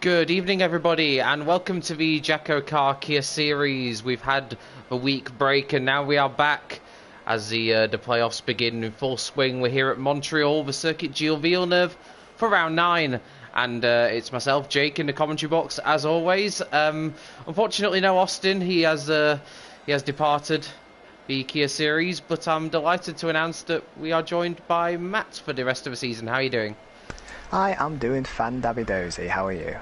Good evening, everybody, and welcome to the JACKOCAR Kia Series. We've had a week break, and now we are back as the playoffs begin in full swing. We're here at Montreal, the circuit Gilles Villeneuve, for round 9. And it's myself, Jake, in the commentary box, as always. Unfortunately, no Austin. He has departed the Kia Series, but I'm delighted to announce that we are joined by Matt for the rest of the season. How are you doing? Hi, I'm doing fan-dabby-dozy. How are you?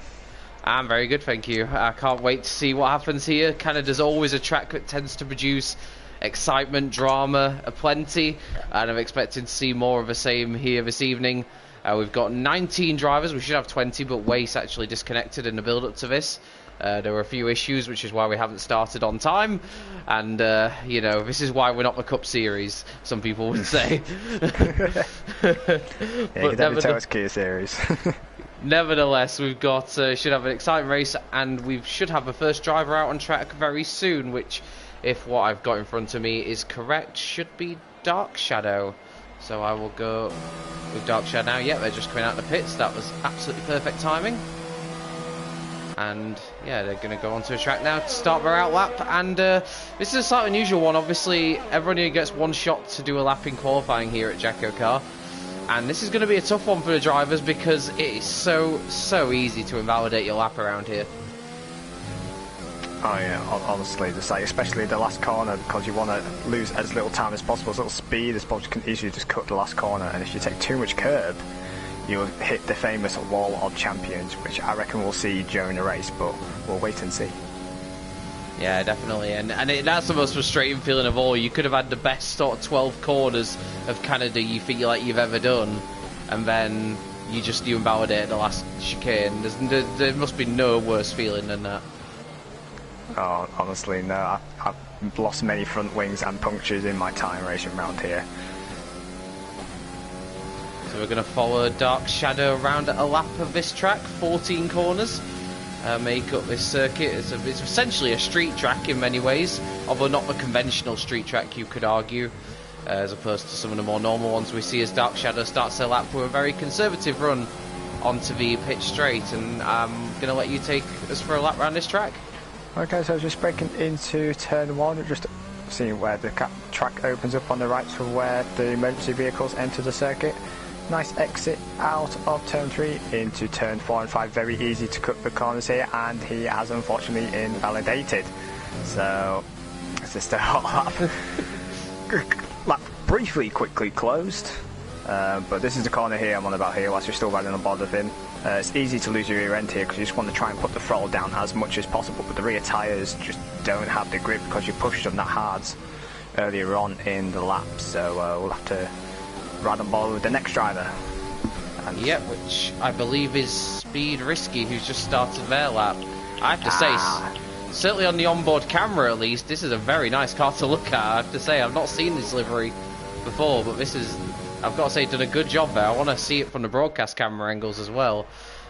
I'm very good, thank you. I can't wait to see what happens here. Canada's always a track that tends to produce excitement, drama, aplenty, and I'm expecting to see more of the same here this evening. We've got 19 drivers. We should have 20, but Wace actually disconnected in the build-up to this. There were a few issues, which is why we haven't started on time. And, you know, this is why we're not the Cup Series, some people would say. Yeah, you can tell it's Kia Series. Nevertheless, we've got should have an exciting race, and we should have the first driver out on track very soon, which, if what I've got in front of me is correct, should be Dark Shadow. So I will go with Dark Shadow now. Yeah, they're just coming out the pits. That was absolutely perfect timing. And yeah, they're going to go onto a track now to start their out lap. And this is a slightly unusual one. Obviously, everyone here gets one shot to do a lap in qualifying here at JACKOCAR. And this is going to be a tough one for the drivers because it is so easy to invalidate your lap around here. Oh yeah, honestly, just like, especially the last corner, because you want to lose as little time as possible, as little speed as possible. You can easily just cut the last corner, and if you take too much curb, you'll hit the famous wall of champions, which I reckon we'll see during the race, but we'll wait and see. Yeah, definitely, and that's the most frustrating feeling of all. You could have had the best sort of 12 corners of Canada you feel like you've ever done, and then you invalidate the last chicane. There must be no worse feeling than that. Oh, honestly, no. I've lost many front wings and punctures in my time racing around here. So we're going to follow Dark Shadow around a lap of this track. 14 corners make up this circuit. It's essentially a street track in many ways, although not the conventional street track, you could argue, as opposed to some of the more normal ones we see as Dark Shadow starts their lap with a very conservative run onto the pitch straight. And I'm going to let you take us for a lap around this track. Okay, so just breaking into turn 1, just seeing where the track opens up on the right for where the emergency vehicles enter the circuit. Nice exit out of turn 3 into turn 4 and 5. Very easy to cut the corners here, and he has unfortunately invalidated. So it's just a hot lap. Lap briefly quickly closed. But this is the corner here I'm on about here, whilst you're still riding on board of him. It's easy to lose your rear end here because you just want to try and put the throttle down as much as possible, but the rear tyres just don't have the grip because you pushed them that hard earlier on in the lap. So we'll have to ride on board with the next driver. Yeah, which I believe is Speed Risky, who's just started their lap. I have to say, certainly on the onboard camera at least, this is a very nice car to look at. I have to say, I've not seen this livery before, but this is, I've got to say, done a good job there. I want to see it from the broadcast camera angles as well.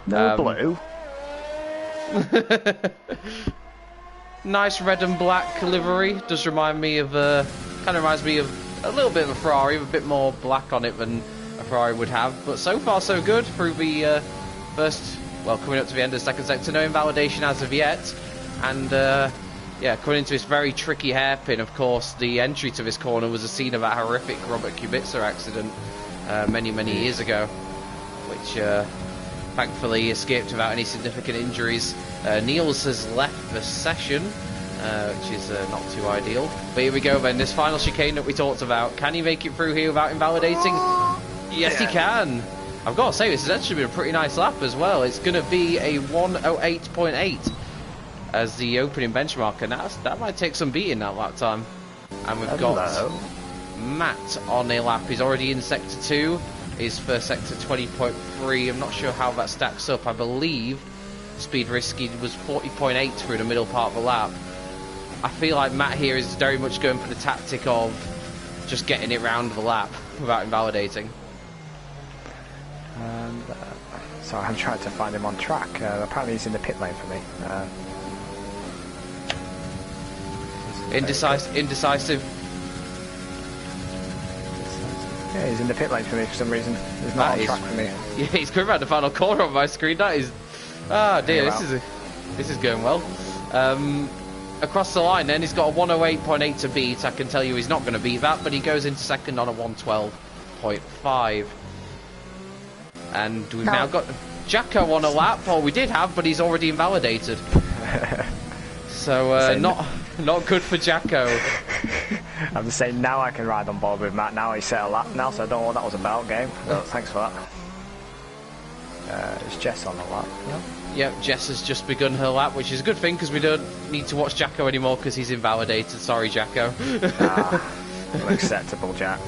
No blue. Nice red and black livery. Does remind me of, kind of reminds me of a little bit of a Ferrari, with a bit more black on it than a Ferrari would have. But so far so good through the first, well, coming up to the end of the second sector. No invalidation as of yet. And yeah, coming into this very tricky hairpin, of course, the entry to this corner was a scene of that horrific Robert Kubica accident many years ago, which thankfully escaped without any significant injuries. Niels has left the session, which is not too ideal. But here we go then, this final chicane that we talked about. Can he make it through here without invalidating? Yes, he can. I've got to say, this has actually been a pretty nice lap as well. It's going to be a 1:08.8 as the opening benchmark, and that might take some beating that lap time. And we've got Matt on a lap. He's already in sector 2. His first sector 20.3. I'm not sure how that stacks up. I believe Speed Risky was 40.8 through the middle part of the lap. I feel like Matt here is very much going for the tactic of just getting it round the lap without invalidating. And so I'm trying to find him on track. Apparently he's in the pit lane for me. Indecisive. Yeah, he's in the pit lane for me for some reason. He's not on track for me. Yeah, he's coming around the final corner on my screen. That is Ah dear, this is going well. Across the line then, he's got a 108.8 to beat. I can tell you he's not going to beat that, but he goes into second on a 112.5. And we've now got Jacko on a lap, or we did have, but he's already invalidated. So not good for Jacko. I'm just saying, now I can ride on board with Matt. Now he set a lap now, so I don't know what that was about, game. So thanks for that. It's Jess on the lap. Yep, Jess has just begun her lap, which is a good thing because we don't need to watch Jacko anymore because he's invalidated. Sorry, Jacko. Unacceptable, Jack.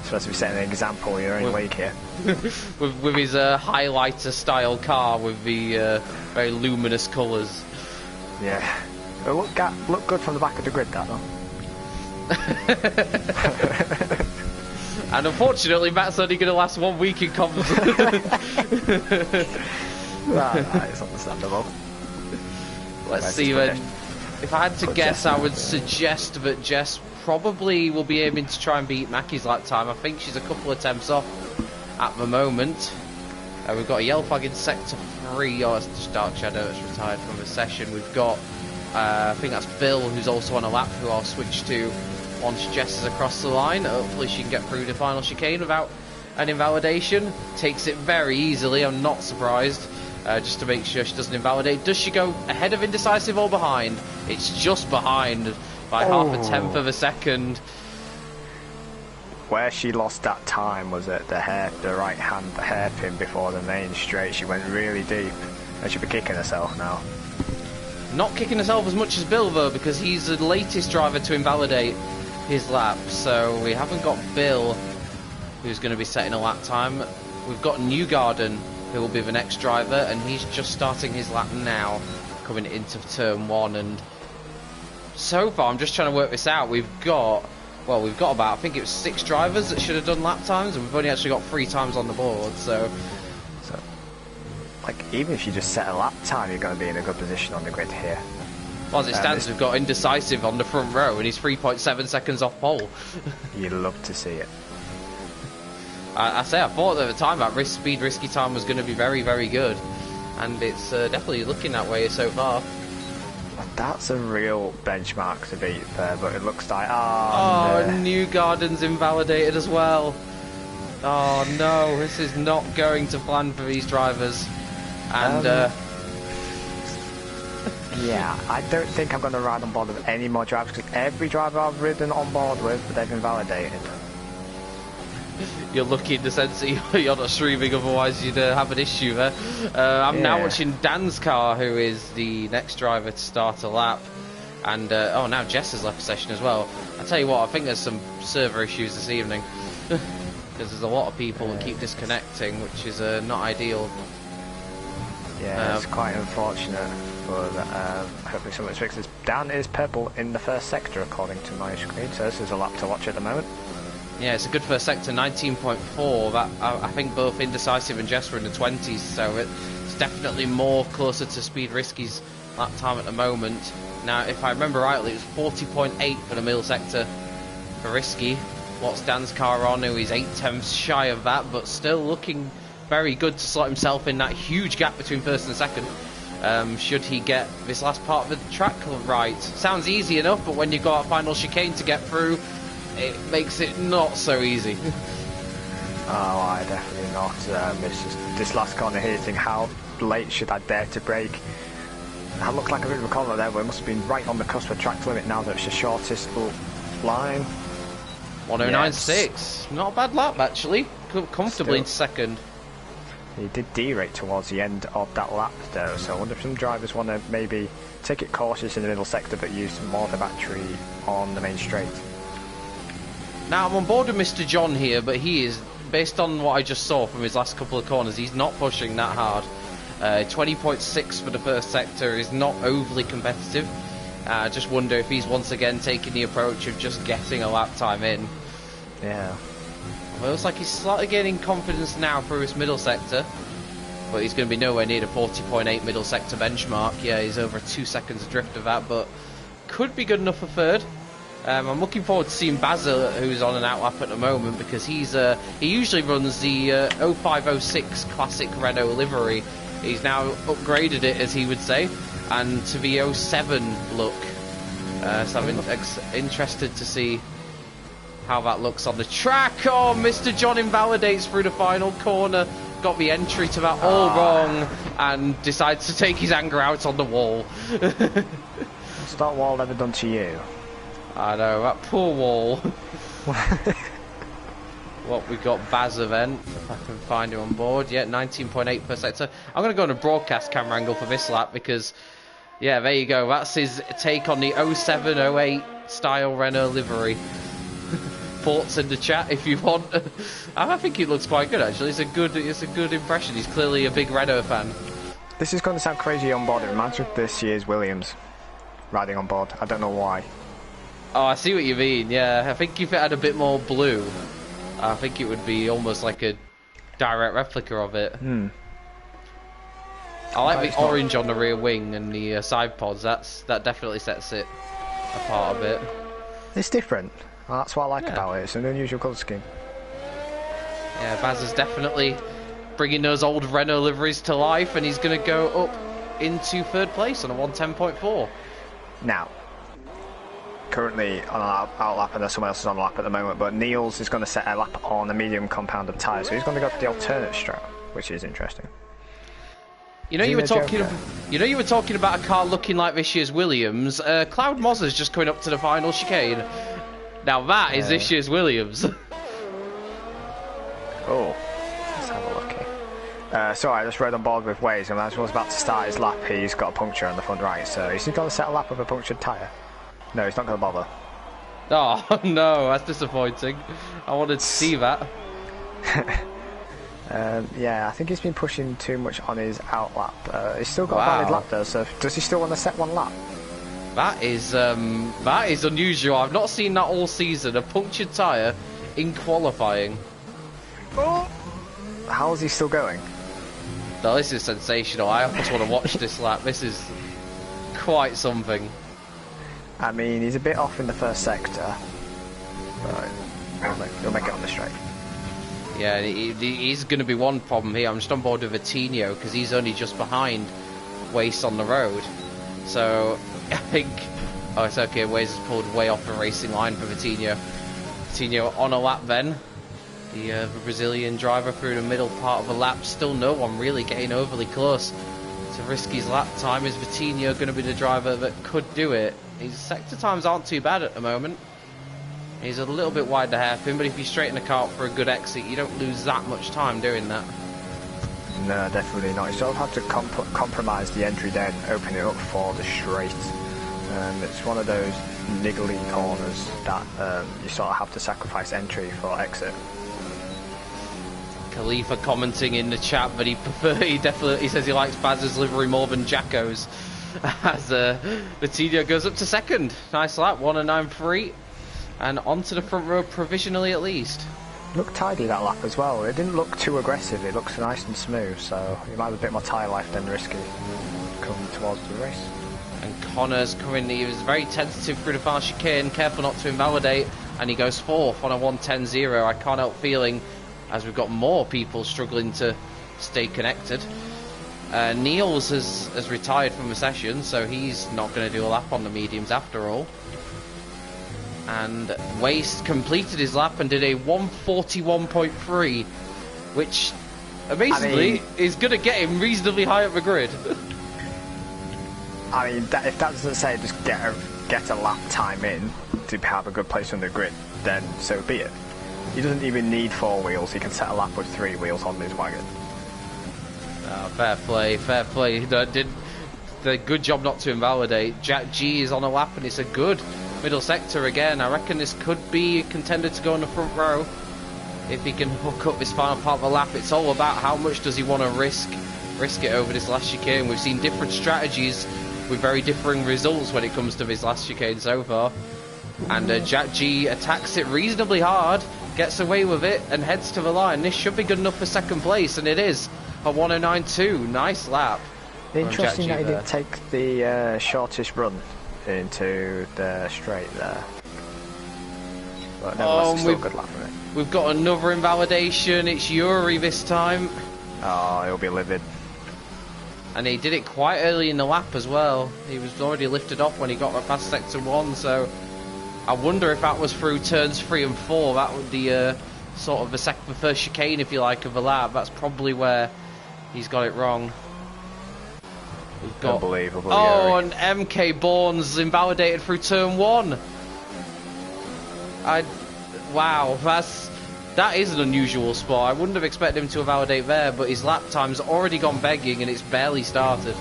Supposed to be setting an example in your own league here. with his highlighter style car with the very luminous colours. Yeah. Look good from the back of the grid, that though. And unfortunately, Matt's only going to last 1 week in comms. That is understandable. Let's see then. If I had to guess, I would suggest that Jess probably will be aiming to try and beat Mackie's lap time. I think she's a couple of attempts off at the moment. We've got a yellow flag in sector 3. Oh, it's just Dark Shadow that's retired from the session. We've got, I think that's Bill, who's also on a lap, who I'll switch to once Jess is across the line. Hopefully she can get through the final chicane without an invalidation. Takes it very easily, I'm not surprised. Just to make sure she doesn't invalidate. Does she go ahead of Indecisive or behind? It's just behind by half a tenth of a second. Where she lost that time was at the right hand hairpin before the main straight. She went really deep, and she'll be kicking herself now. Not kicking herself as much as Bill though, because he's the latest driver to invalidate his lap. So we haven't got Bill, who's going to be setting a lap time. We've got Newgarden, who will be the next driver, and he's just starting his lap now, coming into turn 1. And so far, I'm just trying to work this out. We've got about, I think it was 6 drivers that should have done lap times, and we've only actually got 3 times on the board. So like, even if you just set a lap time, you're going to be in a good position on the grid here. Well, as it stands, we've got Indecisive on the front row, and he's 3.7 seconds off pole. You'd love to see it. I thought at the time that speed risky time was going to be very, very good, and it's definitely looking that way so far. That's a real benchmark to beat there, but it looks like Newgarden's invalidated as well. Oh no, this is not going to plan for these drivers. And yeah, I don't think I'm going to ride on board with any more drivers, because every driver I've ridden on board with, they've invalidated. You're lucky in the sense that you're not streaming, otherwise you'd have an issue there. I'm now watching Dan's car, who is the next driver to start a lap. And, now Jess has left the session as well. I tell you what, I think there's some server issues this evening. Because there's a lot of people that keep disconnecting, which is not ideal. Yeah, it's quite unfortunate, but hopefully someone's fixed this. Dan is purple in the first sector, according to my screen, so this is a lap to watch at the moment. Yeah, it's a good first sector, 19.4. That I think both Indecisive and Jess were in the 20s, so it's definitely more closer to Speed Risky's lap time at the moment. Now, if I remember rightly, it was 40.8 for the middle sector for Risky. What's Dan's car on, who is 8 tenths shy of that, but still looking very good to slot himself in that huge gap between first and second. Should he get this last part of the track right. Sounds easy enough, but when you've got a final chicane to get through, it makes it not so easy. Oh, I definitely not. This last corner here, think how late should I dare to brake? That looked like a bit of a corner there, but it must have been right on the cusp of track limit now that it's the shortest line. 109.6. Not a bad lap, actually. Comfortably into second. He did derate towards the end of that lap, though, so I wonder if some drivers want to maybe take it cautious in the middle sector but use more of the battery on the main straight. Now, I'm on board with Mr. John here, but he is, based on what I just saw from his last couple of corners, he's not pushing that hard. 20.6 for the first sector is not overly competitive. I just wonder if he's once again taking the approach of just getting a lap time in. Yeah. Well, it looks like he's slightly gaining confidence now through his middle sector, but he's going to be nowhere near the 40.8 middle sector benchmark. Yeah, he's over 2 seconds adrift of that, but could be good enough for third. I'm looking forward to seeing Basil, who's on an outlap at the moment, because he usually runs the 0506 Classic Renault livery, He's now upgraded it, as he would say, and to the 07 look. So I'm interested to see how that looks on the track. Oh, Mr. John invalidates through the final corner. Got the entry to that all wrong, and decides to take his anger out on the wall. What's that wall ever done to you? I know, that poor wall. What we got, Baz event, if I can find him on board. Yeah, 19.8 per sector. I'm going to go on a broadcast camera angle for this lap because, yeah, there you go. That's his take on the 07, 08 style Renault livery. Thoughts in the chat if you want. I think it looks quite good actually. It's a good impression. He's clearly a big Renault fan. This is going to sound crazy on board. It reminds me of this year's Williams riding on board. I don't know why. Oh, I see what you mean. Yeah, I think if it had a bit more blue, I think it would be almost like a direct replica of it. I like the orange on the rear wing and the side pods. That definitely sets it apart a bit. It's different. Well, that's what I like about it. It's an unusual colour scheme. Yeah, Baz is definitely bringing those old Renault liveries to life, and he's going to go up into third place on a 110.4. Now, currently on an out lap, and there's someone else is on a lap at the moment, but Niels is going to set a lap on a medium compound tyre, so he's going to go for the alternate strap, which is interesting. You know, you were talking about a car looking like this year's Williams. Cloud Mozza's just coming up to the final chicane. Now that is this year's Williams. Oh, let's have a look here. So I just rode on board with Waze, and as I was about to start his lap, he's got a puncture on the front right, so he's going to set a lap with a punctured tyre. No, he's not going to bother. Oh no, that's disappointing. I wanted to see that. Yeah, I think he's been pushing too much on his out lap. He's still got a valid lap though, so does he still want to set one lap? That is unusual. I've not seen that all season. A punctured tyre in qualifying. Oh! How is he still going? No, this is sensational. I almost want to watch this lap. This is quite something. I mean, he's a bit off in the first sector, but he'll make it on the straight. Yeah, he's going to be one problem here. I'm just on board with Vitinho because he's only just behind Waste on the road. So I think, oh, it's okay. Waze has pulled way off the racing line for Vitinho. Vitinho on a lap then. The Brazilian driver through the middle part of the lap. Still no one really getting overly close to risk his lap time. Is Vitinho going to be the driver that could do it? His sector times aren't too bad at the moment. He's a little bit wide the hairpin, but if you straighten the car up for a good exit, you don't lose that much time doing that. No, definitely not. You sort of have to compromise the entry then, open it up for the straight. It's one of those niggly corners that you sort of have to sacrifice entry for exit. Khalifa commenting in the chat, but he definitely says he likes Baz's livery more than Jacko's. As Vitinho goes up to second. Nice lap, 1:09.3. And onto the front row provisionally at least. Looked tidy that lap as well. It didn't look too aggressive. It looks nice and smooth, so you might have a bit more tyre life than risky coming towards the race. And Connor's coming. He was very tentative through the far chicane, careful not to invalidate, and he goes fourth on a 1:10.0. I can't help feeling, as we've got more people struggling to stay connected. Niels has retired from the session, so he's not going to do a lap on the mediums after all. And Waste completed his lap and did a 1:41.3, which amazingly is going to get him reasonably high up the grid. I mean, if that doesn't say just get a lap time in to have a good place on the grid, then so be it. He doesn't even need 4 wheels. He can set a lap with 3 wheels on his wagon. Fair play, fair play. Did the good job not to invalidate. Jack G is on a lap and it's a good middle sector again. I reckon this could be a contender to go in the front row if he can hook up this final part of the lap. It's all about how much does he want to risk it over this last chicane. We've seen different strategies with very differing results when it comes to this last chicane so far. And Jack G attacks it reasonably hard, gets away with it and heads to the line. This should be good enough for second place, and it is a 1:09.2. Nice lap. Interesting that he didn't take the shortest run into the straight there. But nevertheless, it's still a good lap for it. We've got another invalidation. It's Yuri this time. Oh, he'll be livid. And he did it quite early in the lap as well. He was already lifted off when he got past sector 1, so I wonder if that was through turns 3 and 4. That would be sort of the first chicane, if you like, of the lap. That's probably where he's got it wrong. We've got... Unbelievable. Oh, and MK Bourne's invalidated through turn 1. Wow, that is an unusual spot. I wouldn't have expected him to invalidate there, but his lap time's already gone begging and it's barely started.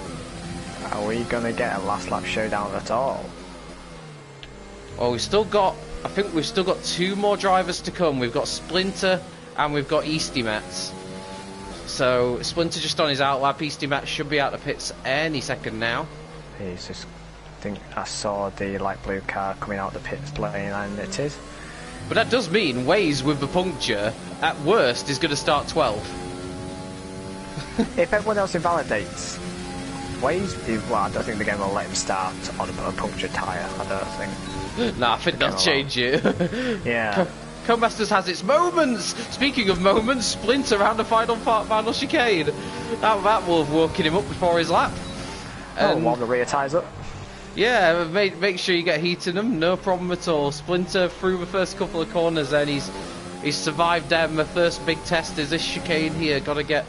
Are we going to get a last lap showdown at all? Well, I think we've still got 2 more drivers to come. We've got Splinter and we've got Easty Mats. So Splinter just on his out lap. Easty Mats should be out of pits any second now. I think I saw the light blue car coming out of the pits lane, and it is. But that does mean Waze with the puncture, at worst, is going to start 12th. If everyone else invalidates, Waze, well, I don't think they're going to let him start on a punctured tyre. I don't think. Nah, I think they'll change it. Yeah. Co-Masters has its moments. Speaking of moments, Splinter around the final chicane. That will have woken him up before his lap. While the rear tyres up. Yeah, make sure you get heat in them, no problem at all. Splinter through the first couple of corners, and he's survived them. The first big test is this chicane here. Got to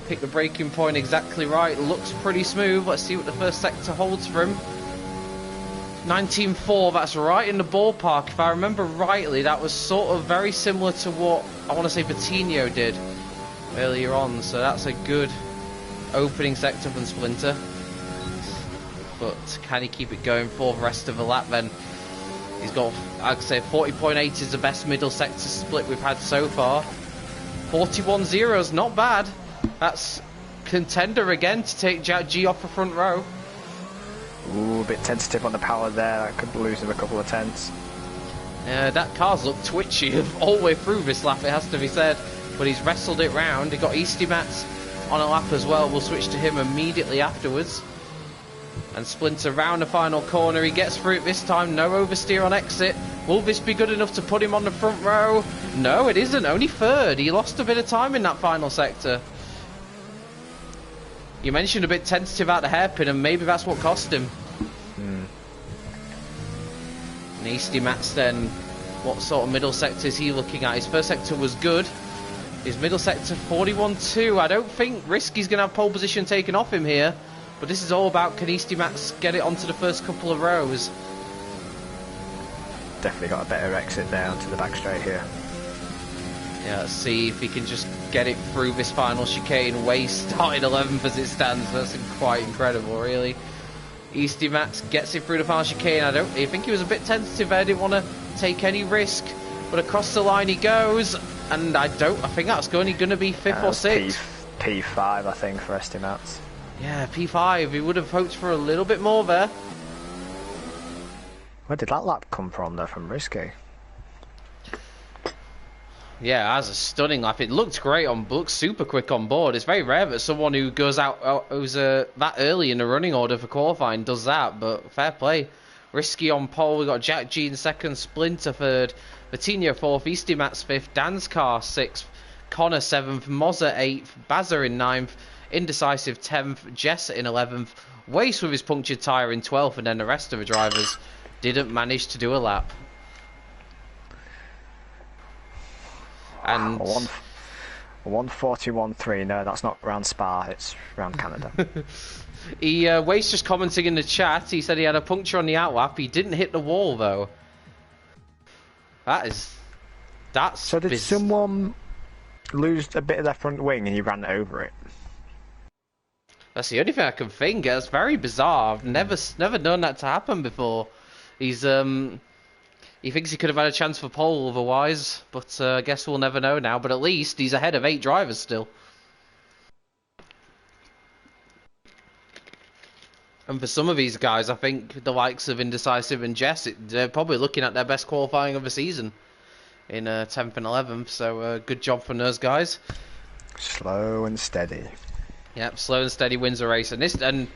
pick the braking point exactly right. Looks pretty smooth. Let's see what the first sector holds for him. 19.4, that's right in the ballpark. If I remember rightly, that was sort of very similar to what I want to say Patino did earlier on. So that's a good opening sector from Splinter. But can he keep it going for the rest of the lap then? He's got, I'd say 40.8 is the best middle sector split we've had so far. 41.0 is not bad. That's contender again to take Jack G off the front row. Ooh, a bit tentative on the power there. That could lose him a couple of tenths. That car's looked twitchy all the way through this lap, it has to be said. But he's wrestled it round. He got Easty Mats on a lap as well. We'll switch to him immediately afterwards. And Splinter round the final corner. He gets through it this time. No oversteer on exit. Will this be good enough to put him on the front row? No, it isn't. Only third. He lost a bit of time in that final sector. You mentioned a bit tentative out the hairpin, and maybe that's what cost him. And Easty Mats then, what sort of middle sector is he looking at? His first sector was good. His middle sector 41.2. I don't think Risky's going to have pole position taken off him here. But this is all about, can Easty Mats get it onto the first couple of rows? Definitely got a better exit there onto the back straight here. Yeah, let's see if he can just get it through this final chicane. Waze started 11th as it stands. That's quite incredible, really. Easty Mats gets it through the final chicane. I think he was a bit tentative there. Didn't want to take any risk. But across the line he goes. And I think that's only going to be 5th or 6th. P5, I think, for Easty Mats. Yeah, P5. He would have hoped for a little bit more there. Where did that lap come from, though, from Risky? Yeah, that's a stunning lap. It looked great looks super quick on board. It's very rare that someone who goes out, who's that early in the running order for qualifying does that, but fair play. Risky on pole. We got Jack G in 2nd, Splinter 3rd, Patino 4th, Easty Mats 5th, Danscar 6th, Connor 7th, Mozza 8th, Bazza in 9th, Indecisive 10th, Jess in 11th, Waste with his punctured tyre in 12th, and then the rest of the drivers didn't manage to do a lap. And 141.3. No, that's not round Spa, it's round Canada. Waste just commenting in the chat. He said he had a puncture on the outlap. He didn't hit the wall though. That's so did someone lose a bit of their front wing and he ran over it? That's the only thing I can think. That's very bizarre. I've never known that to happen before. He thinks he could have had a chance for pole otherwise, but I guess we'll never know now. But at least he's ahead of 8 drivers still. And for some of these guys, I think the likes of Indecisive and Jess, they're probably looking at their best qualifying of the season in 10th and 11th. So good job from those guys. Slow and steady. Yep, slow and steady wins a race. And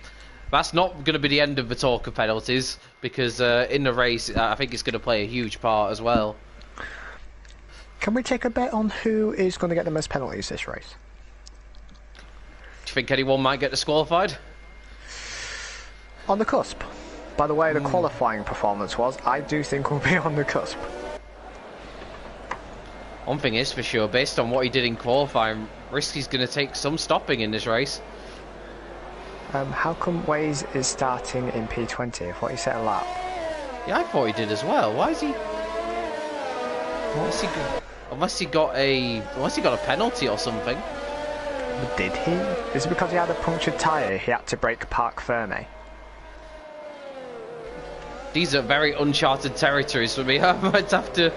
that's not going to be the end of the talk of penalties, because in the race, I think it's going to play a huge part as well. Can we take a bet on who is going to get the most penalties this race? think anyone might get disqualified? On the cusp. By the way the qualifying performance was, I do think we'll be on the cusp. One thing is for sure, based on what he did in qualifying, Risky's going to take some stopping in this race. How come Waze is starting in P20? I thought he set a lap. Yeah, I thought he did as well. Why is he? Unless he got a penalty or something. Did he? Is it because he had a punctured tyre he had to brake park firme? These are very uncharted territories for me. I might have to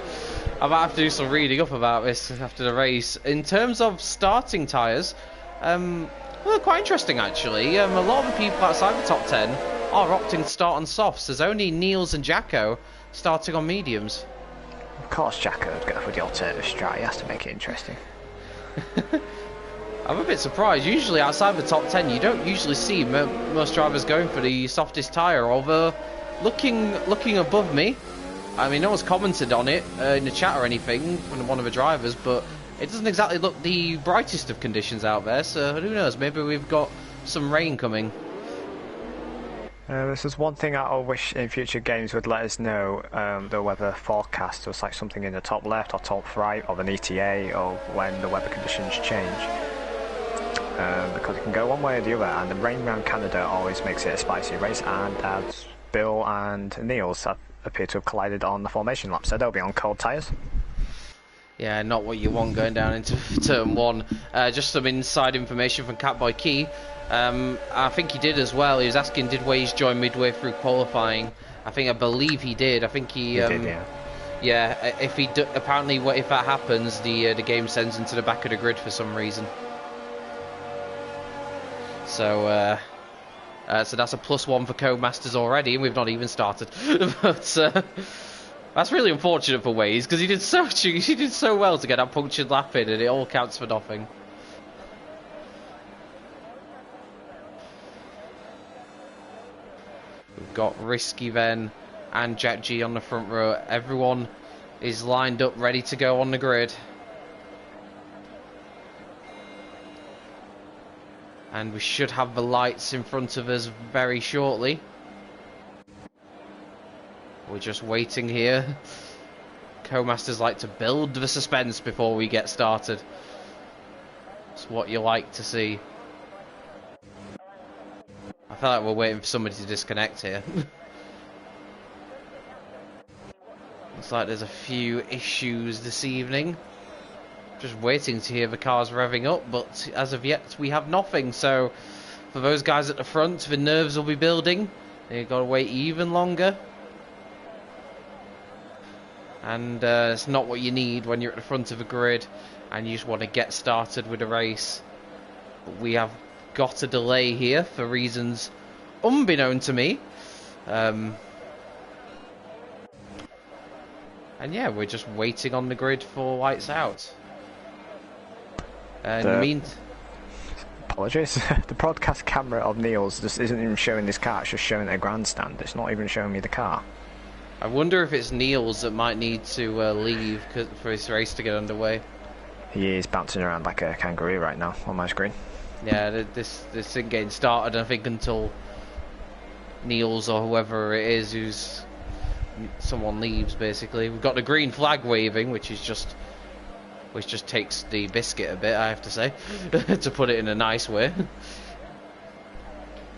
do some reading up about this after the race. In terms of starting tyres, well, quite interesting actually. A lot of the people outside the top 10 are opting to start on softs. There's only Niels and Jacko starting on mediums. Of course Jacko would go for the alternative strat, he has to make it interesting. I'm a bit surprised. Usually outside the top 10 you don't usually see most drivers going for the softest tyre, although looking above me, I mean no one's commented on it in the chat or anything from one of the drivers, but it doesn't exactly look the brightest of conditions out there, so who knows, maybe we've got some rain coming. This is one thing I wish in future games would let us know the weather forecast was like something in the top left or top right of an ETA or when the weather conditions change. Because it can go one way or the other, and the rain around Canada always makes it a spicy race, and as Bill and Niels appear to have collided on the formation lap, so they'll be on cold tyres. Yeah, not what you want going down into turn 1. Just some inside information from Catboy Key. I think he did as well. He was asking, did Waze join midway through qualifying? I believe he did. I think he did, yeah. Yeah, if he apparently, if that happens, the game sends him to the back of the grid for some reason. So that's a +1 for Codemasters already, and we've not even started. But that's really unfortunate for Waze because he did so well to get that punctured lap in, and it all counts for nothing. We've got Risky then and Jack G on the front row. Everyone is lined up, ready to go on the grid. And we should have the lights in front of us very shortly. We're just waiting here. Co-masters like to build the suspense before we get started. It's what you like to see. I feel like we're waiting for somebody to disconnect here. Looks like there's a few issues this evening. Just waiting to hear the cars revving up, but as of yet we have nothing. So for those guys at the front, the nerves will be building. They've got to wait even longer. And it's not what you need when you're at the front of a grid and you just want to get started with a race. But we have got a delay here for reasons unbeknown to me. And yeah, we're just waiting on the grid for lights out. Apologies. The broadcast camera of Niels just isn't even showing this car, it's just showing a grandstand. It's not even showing me the car. I wonder if it's Niels that might need to leave for his race to get underway. He is bouncing around like a kangaroo right now on my screen. Yeah, this thing getting started, I think, until Niels or whoever it is who's someone leaves. Basically, we've got the green flag waving, which just takes the biscuit a bit, I have to say, to put it in a nice way.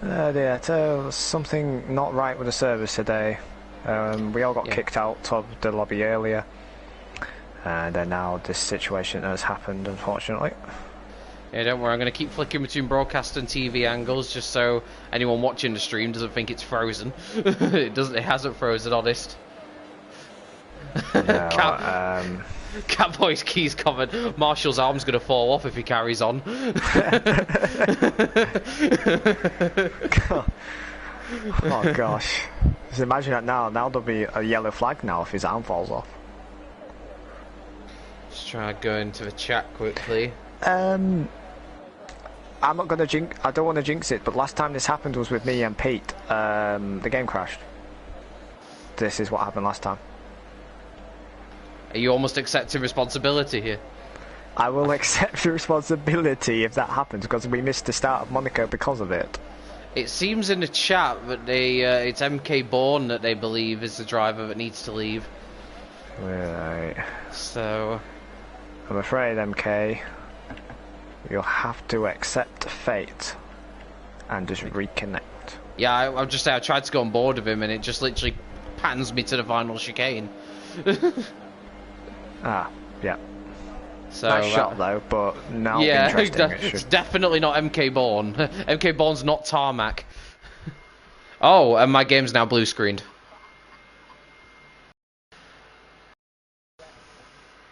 Yeah, so something not right with the service today. We all got kicked out of the lobby earlier, and then now this situation has happened, unfortunately. Yeah, don't worry, I'm going to keep flicking between broadcast and TV angles just so anyone watching the stream doesn't think it's frozen. It hasn't frozen, honest. Catboy's Keys comment, Marshall's arm's going to fall off if he carries on. Oh gosh. Just imagine that now there'll be a yellow flag now if his arm falls off. Just try to go into the chat quickly. I'm not going to I don't want to jinx it, but last time this happened was with me and Pete. The game crashed. This is what happened last time. Are you almost accepting responsibility here? I will accept the responsibility if that happens, because we missed the start of Monaco because of it. It seems in the chat that it's MK Bourne that they believe is the driver that needs to leave. Right. So... I'm afraid, MK, you'll have to accept fate and just reconnect. Yeah, I'm just saying, I tried to go on board with him and it just literally pans me to the final chicane. Ah, yeah. So, nice shot though, but now yeah, interesting. it's definitely not MK Bourne. MK Bourne's not tarmac. Oh, and my game's now blue screened.